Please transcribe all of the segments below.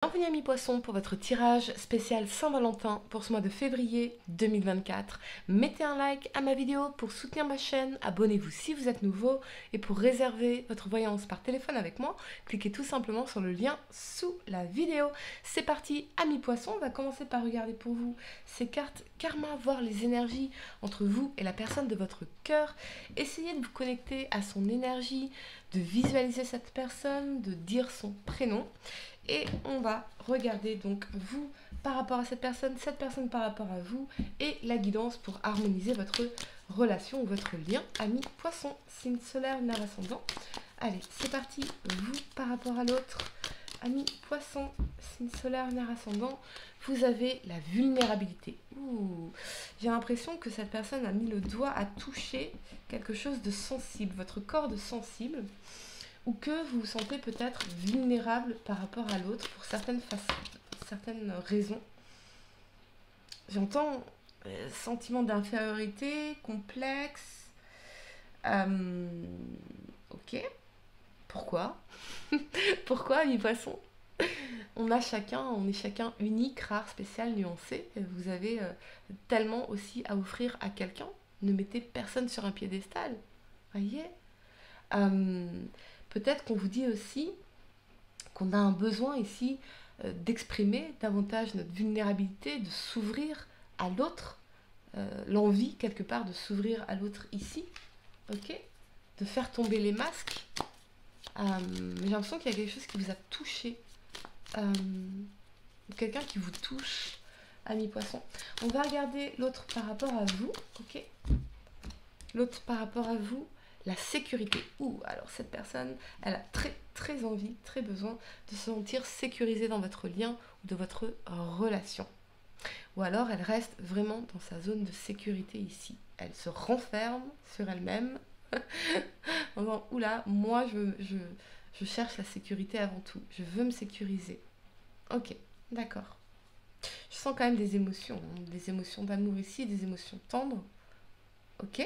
Bienvenue amis poissons pour votre tirage spécial Saint-Valentin pour ce mois de février 2024. Mettez un like à ma vidéo pour soutenir ma chaîne, abonnez-vous si vous êtes nouveau et pour réserver votre voyance par téléphone avec moi, cliquez tout simplement sur le lien sous la vidéo. C'est parti amis poissons, on va commencer par regarder pour vous ces cartes karma, voir les énergies entre vous et la personne de votre cœur. Essayez de vous connecter à son énergie, de visualiser cette personne, de dire son prénom. Et on va regarder donc vous par rapport à cette personne par rapport à vous et la guidance pour harmoniser votre relation ou votre lien ami poisson, signe solaire, lunaire ascendant. Allez, c'est parti, vous par rapport à l'autre, ami poisson, signe solaire, lunaire ascendant, vous avez la vulnérabilité. J'ai l'impression que cette personne a mis le doigt à toucher quelque chose de sensible, votre corde sensible, ou que vous vous sentez peut-être vulnérable par rapport à l'autre pour certaines raisons. J'entends sentiment d'infériorité, complexe. Ok. Pourquoi? Pourquoi, mes poissons? On est chacun unique, rare, spécial, nuancé. Et vous avez tellement aussi à offrir à quelqu'un. Ne mettez personne sur un piédestal. Voyez? Peut-être qu'on vous dit aussi qu'on a un besoin ici d'exprimer davantage notre vulnérabilité, de s'ouvrir à l'autre, l'envie quelque part de s'ouvrir à l'autre ici, ok, de faire tomber les masques. J'ai l'impression qu'il y a quelque chose qui vous a touché, quelqu'un qui vous touche, ami poisson. On va regarder l'autre par rapport à vous, ok. L'autre par rapport à vous, la sécurité. Alors cette personne, elle a très envie, très besoin de se sentir sécurisée dans votre lien ou de votre relation. Ou alors elle reste vraiment dans sa zone de sécurité ici. Elle se renferme sur elle-même en disant oula, moi je cherche la sécurité avant tout. Je veux me sécuriser. Ok, d'accord. Je sens quand même des émotions, hein, des émotions d'amour ici, des émotions tendres. Ok.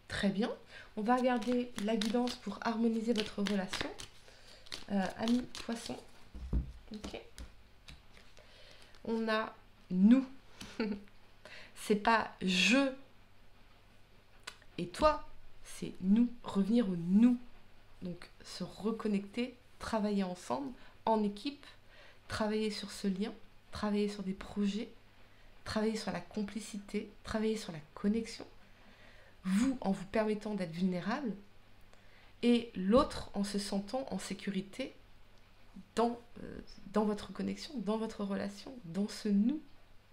Très bien. On va regarder la guidance pour harmoniser votre relation. Ami poisson. Ok. On a nous. C'est pas je et toi, c'est nous. Revenir au nous. Donc se reconnecter, travailler ensemble, en équipe, travailler sur ce lien, travailler sur des projets, travailler sur la complicité, travailler sur la connexion. Vous en vous permettant d'être vulnérable et l'autre en se sentant en sécurité dans votre connexion, dans votre relation, dans ce nous.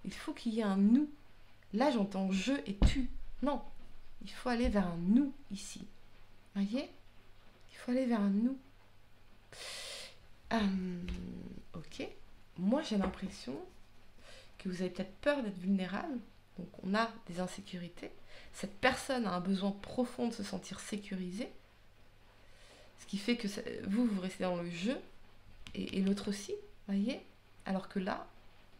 Il faut qu'il y ait un nous. Là, j'entends je et tu. Non, il faut aller vers un nous ici. Voyez? Il faut aller vers un nous. Ok. Moi, j'ai l'impression que vous avez peut-être peur d'être vulnérable. Donc, on a des insécurités. Cette personne a un besoin profond de se sentir sécurisée. Ce qui fait que vous restez dans le jeu et l'autre aussi, voyez. Alors que là,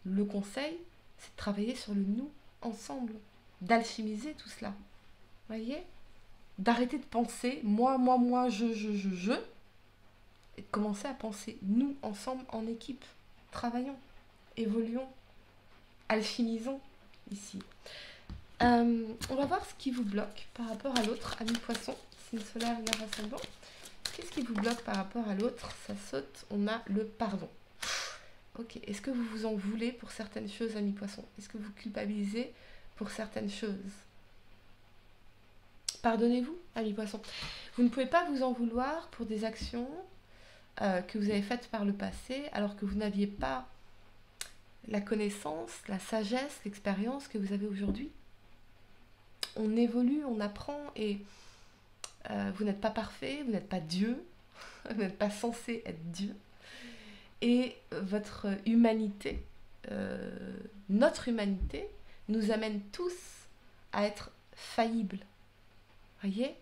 le conseil, c'est de travailler sur le nous ensemble, d'alchimiser tout cela, voyez. D'arrêter de penser moi, je, et de commencer à penser nous ensemble en équipe. Travaillons, évoluons, alchimisons ici. On va voir ce qui vous bloque par rapport à l'autre, ami poisson, signe solaire, lunaire ascendant. Qu'est-ce qui vous bloque par rapport à l'autre? Ça saute, on a le pardon. Ok, est-ce que vous vous en voulez pour certaines choses, ami poisson? Est-ce que vous culpabilisez pour certaines choses? Pardonnez-vous, ami poisson. Vous ne pouvez pas vous en vouloir pour des actions que vous avez faites par le passé alors que vous n'aviez pas la connaissance, la sagesse, l'expérience que vous avez aujourd'hui. On évolue, on apprend et vous n'êtes pas parfait, vous n'êtes pas Dieu, vous n'êtes pas censé être Dieu. Et votre humanité, notre humanité, nous amène tous à être faillibles. Voyez?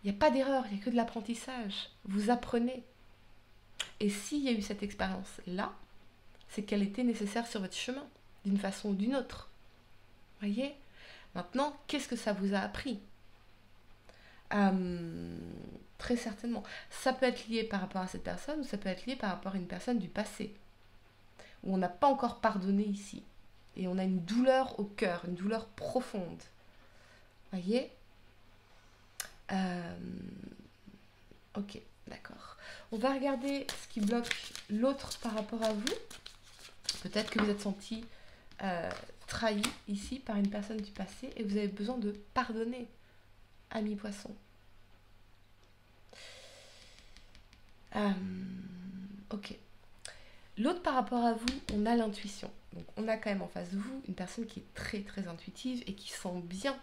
Il n'y a pas d'erreur, il n'y a que de l'apprentissage. Vous apprenez. Et s'il y a eu cette expérience-là, c'est qu'elle était nécessaire sur votre chemin, d'une façon ou d'une autre. Voyez? Maintenant, qu'est-ce que ça vous a appris? Très certainement. Ça peut être lié par rapport à cette personne ou ça peut être lié par rapport à une personne du passé. où on n'a pas encore pardonné ici. Et on a une douleur au cœur, une douleur profonde. Voyez? Ok, d'accord. On va regarder ce qui bloque l'autre par rapport à vous. Peut-être que vous êtes senti trahi ici par une personne du passé et vous avez besoin de pardonner, ami poisson. Ok. L'autre par rapport à vous, on a l'intuition. Donc on a quand même en face de vous une personne qui est très très intuitive et qui sent bien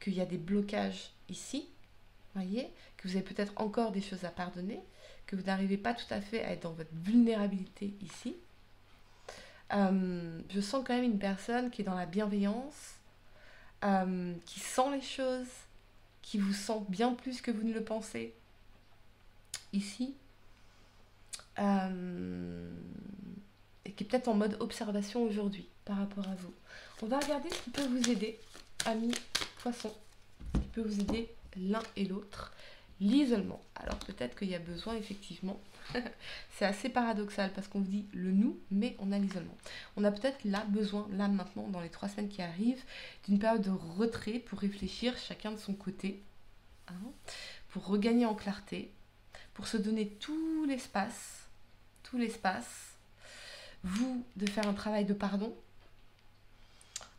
qu'il y a des blocages ici, voyez, que vous avez peut-être encore des choses à pardonner, que vous n'arrivez pas tout à fait à être dans votre vulnérabilité ici. Je sens quand même une personne qui est dans la bienveillance, qui sent les choses, qui vous sent bien plus que vous ne le pensez ici, et qui est peut-être en mode observation aujourd'hui par rapport à vous. On va regarder ce qui peut vous aider, amis poissons, ce qui peut vous aider l'un et l'autre. L'isolement. Alors peut-être qu'il y a besoin effectivement, c'est assez paradoxal parce qu'on dit le nous, mais on a l'isolement. On a peut-être là besoin, là maintenant, dans les 3 semaines qui arrivent, d'une période de retrait pour réfléchir chacun de son côté, hein, pour regagner en clarté, pour se donner tout l'espace, vous de faire un travail de pardon,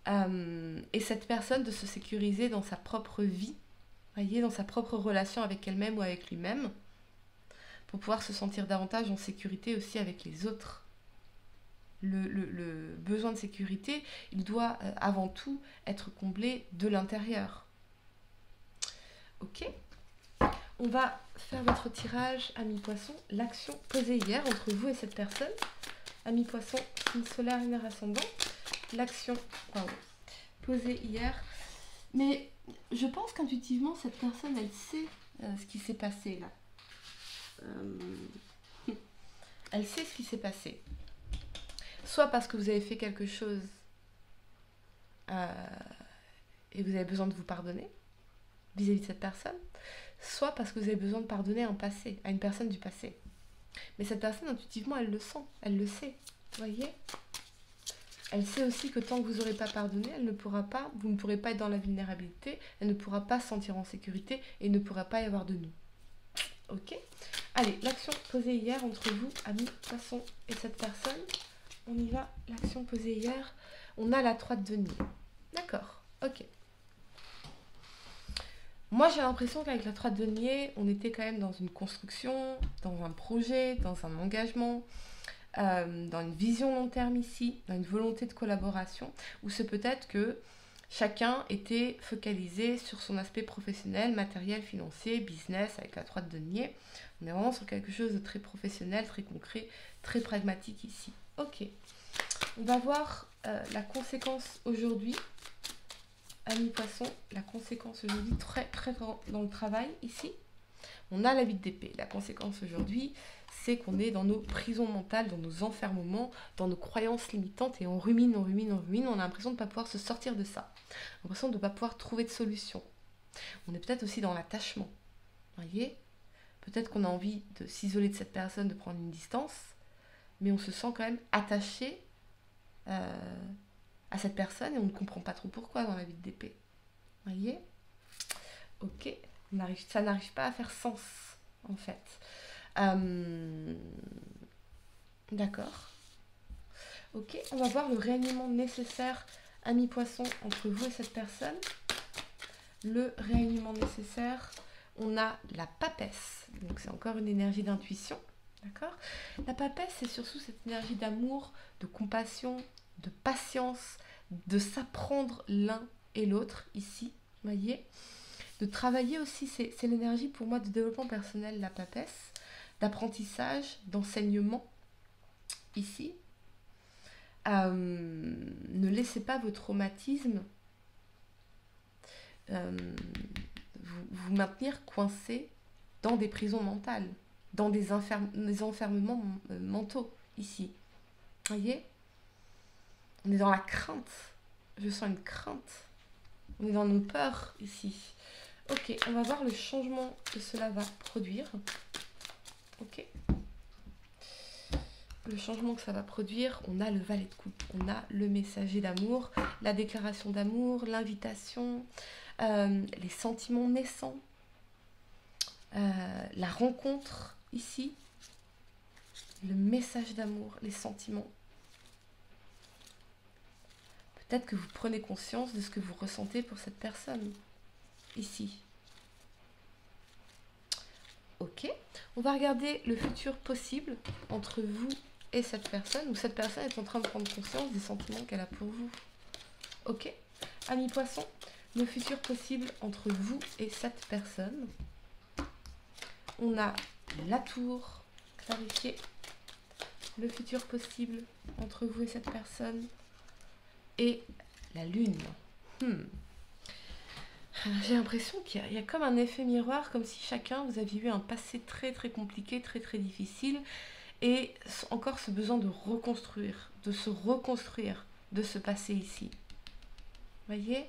et cette personne de se sécuriser dans sa propre vie, voyez, dans sa propre relation avec elle-même ou avec lui-même, pour pouvoir se sentir davantage en sécurité aussi avec les autres. Le besoin de sécurité, il doit avant tout être comblé de l'intérieur. Ok ? On va faire votre tirage, ami poisson, l'action posée hier entre vous et cette personne. Ami poisson, signe solaire, lunaire ascendant, l'action posée hier. Mais je pense qu'intuitivement, cette personne, elle sait ce qui s'est passé là. Elle sait ce qui s'est passé. Soit parce que vous avez fait quelque chose et vous avez besoin de vous pardonner vis-à-vis de cette personne, soit parce que vous avez besoin de pardonner un passé, à une personne du passé. Mais cette personne, intuitivement, elle le sent, elle le sait, voyez ? Elle sait aussi que tant que vous n'aurez pas pardonné, vous ne pourrez pas être dans la vulnérabilité, elle ne pourra pas se sentir en sécurité et il ne pourra pas y avoir de nous. Ok ? Allez, l'action posée hier entre vous, amis poissons, et cette personne. On y va, l'action posée hier. On a la 3 de denier. D'accord, ok. Moi, j'ai l'impression qu'avec la 3 de denier, on était quand même dans une construction, dans un projet, dans un engagement, dans une vision long terme ici, dans une volonté de collaboration, où c'est peut-être que chacun était focalisé sur son aspect professionnel, matériel, financier, business, avec la 3 de denier. On est vraiment sur quelque chose de très professionnel, très concret, très pragmatique ici. Ok. On va voir la conséquence aujourd'hui. Amis poissons, la conséquence aujourd'hui, très dans le travail ici. On a la 8 d'épée. La conséquence aujourd'hui, c'est qu'on est dans nos prisons mentales, dans nos enfermements, dans nos croyances limitantes et on rumine. On a l'impression de ne pas pouvoir se sortir de ça. On a l'impression de ne pas pouvoir trouver de solution. On est peut-être aussi dans l'attachement. Voyez ? Peut-être qu'on a envie de s'isoler de cette personne, de prendre une distance, mais on se sent quand même attaché à cette personne et on ne comprend pas trop pourquoi dans la 8 d'épée. Voyez ? Ok, ça n'arrive pas à faire sens en fait. D'accord. Ok, on va voir le réalignement nécessaire, ami poisson, entre vous et cette personne. Le réalignement nécessaire, on a la papesse. Donc c'est encore une énergie d'intuition. D'accord ? La papesse, c'est surtout cette énergie d'amour, de compassion, de patience, de s'apprendre l'un et l'autre ici, voyez ? De travailler aussi, c'est l'énergie pour moi de développement personnel, la papesse, d'apprentissage, d'enseignement ici. Ne laissez pas vos traumatismes vous maintenir coincé dans des prisons mentales, dans des enfermements mentaux ici. Voyez ? On est dans la crainte. Je sens une crainte. On est dans nos peurs ici. Ok, on va voir le changement que cela va produire. Ok. le changement que ça va produire, on a le valet de coupe, on a le messager d'amour, la déclaration d'amour, l'invitation, les sentiments naissants, la rencontre ici, le message d'amour, les sentiments. Peut-être que vous prenez conscience de ce que vous ressentez pour cette personne, ici. Ok, on va regarder le futur possible entre vous et cette personne, où cette personne est en train de prendre conscience des sentiments qu'elle a pour vous. Ok, amis poissons, le futur possible entre vous et cette personne. On a la tour clarifiée, le futur possible entre vous et cette personne, et la lune. J'ai l'impression qu'il y a comme un effet miroir, comme si chacun, vous aviez eu un passé très très compliqué, très très difficile, et encore ce besoin de reconstruire, de se reconstruire de ce passé ici. Vous voyez,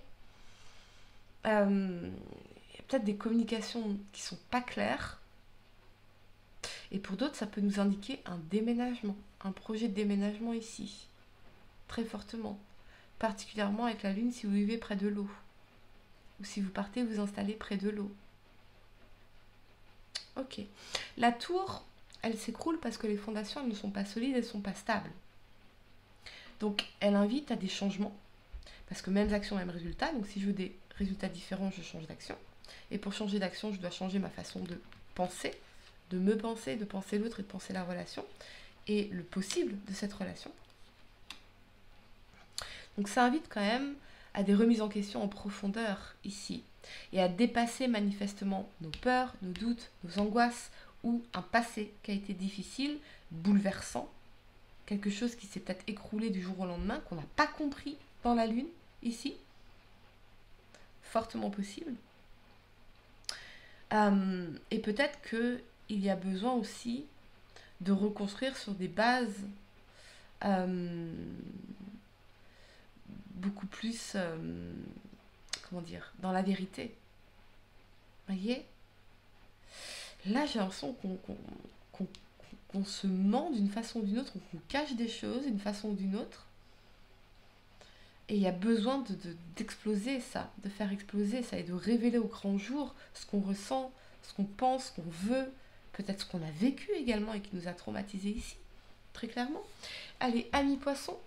il y a peut-être des communications qui sont pas claires, et pour d'autres, ça peut nous indiquer un déménagement, un projet de déménagement ici, très fortement, particulièrement avec la lune si vous vivez près de l'eau. Ou si vous partez vous installer près de l'eau. Ok. La tour, elle s'écroule parce que les fondations, elles ne sont pas solides, elles ne sont pas stables. Donc, elle invite à des changements. Parce que mêmes actions, mêmes résultats. Donc, si je veux des résultats différents, je change d'action. Et pour changer d'action, je dois changer ma façon de penser, de penser l'autre et de penser la relation. Et le possible de cette relation. Donc, ça invite quand même à des remises en question en profondeur ici, et à dépasser manifestement nos peurs, nos doutes, nos angoisses, ou un passé qui a été difficile, bouleversant, quelque chose qui s'est peut-être écroulé du jour au lendemain, qu'on n'a pas compris dans la lune, ici, fortement possible. Et peut-être qu'il y a besoin aussi de reconstruire sur des bases beaucoup plus, comment dire, dans la vérité. Voyez, là j'ai l'impression qu'on se ment d'une façon ou d'une autre, qu'on cache des choses d'une façon ou d'une autre. Et il y a besoin d'exploser ça, de faire exploser ça et de révéler au grand jour ce qu'on ressent, ce qu'on pense, ce qu'on veut, peut-être ce qu'on a vécu également et qui nous a traumatisés ici, très clairement. Allez, amis poissons,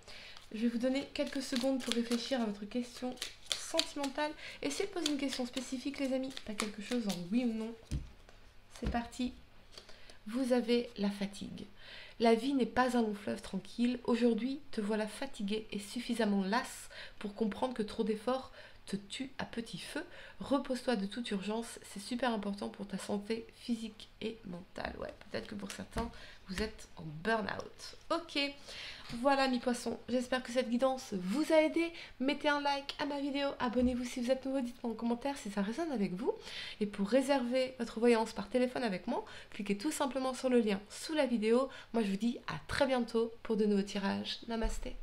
je vais vous donner quelques secondes pour réfléchir à votre question sentimentale. Essayez de poser une question spécifique, les amis, pas quelque chose en oui ou non. C'est parti. Vous avez la fatigue. La vie n'est pas un long fleuve tranquille. Aujourd'hui, te voilà fatigué et suffisamment lasse pour comprendre que trop d'efforts te tuent à petit feu. Repose-toi de toute urgence, c'est super important pour ta santé physique et mentale. Ouais, peut-être que pour certains, vous êtes en burn-out. Ok, voilà mes poissons, j'espère que cette guidance vous a aidé. Mettez un like à ma vidéo, abonnez-vous si vous êtes nouveau, dites-moi en commentaire si ça résonne avec vous. Et pour réserver votre voyance par téléphone avec moi, cliquez tout simplement sur le lien sous la vidéo. Moi je vous dis à très bientôt pour de nouveaux tirages. Namasté.